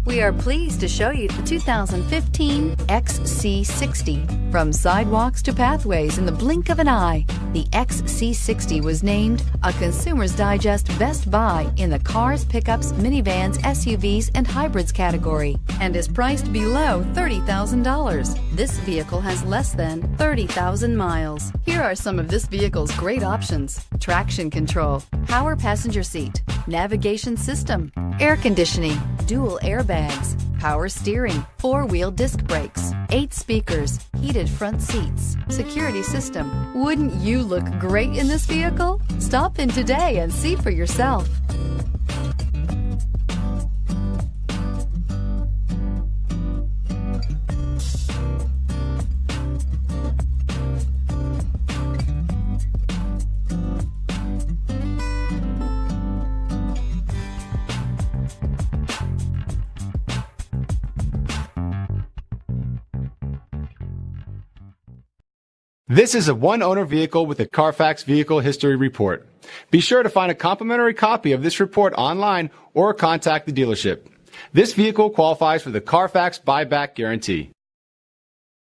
We are pleased to show you the 2015 XC60. From sidewalks to pathways in the blink of an eye, the XC60 was named a Consumer's Digest Best Buy in the cars, pickups, minivans, SUVs, and hybrids category and is priced below $30,000. This vehicle has less than 30,000 miles. Here are some of this vehicle's great options: traction control, power passenger seat, navigation system, air conditioning, dual airbags, power steering, four-wheel disc brakes, 8 speakers, heated front seats, security system. Wouldn't you look great in this vehicle? Stop in today and see for yourself. This is a one-owner vehicle with a Carfax Vehicle History Report. Be sure to find a complimentary copy of this report online or contact the dealership. This vehicle qualifies for the Carfax Buyback Guarantee.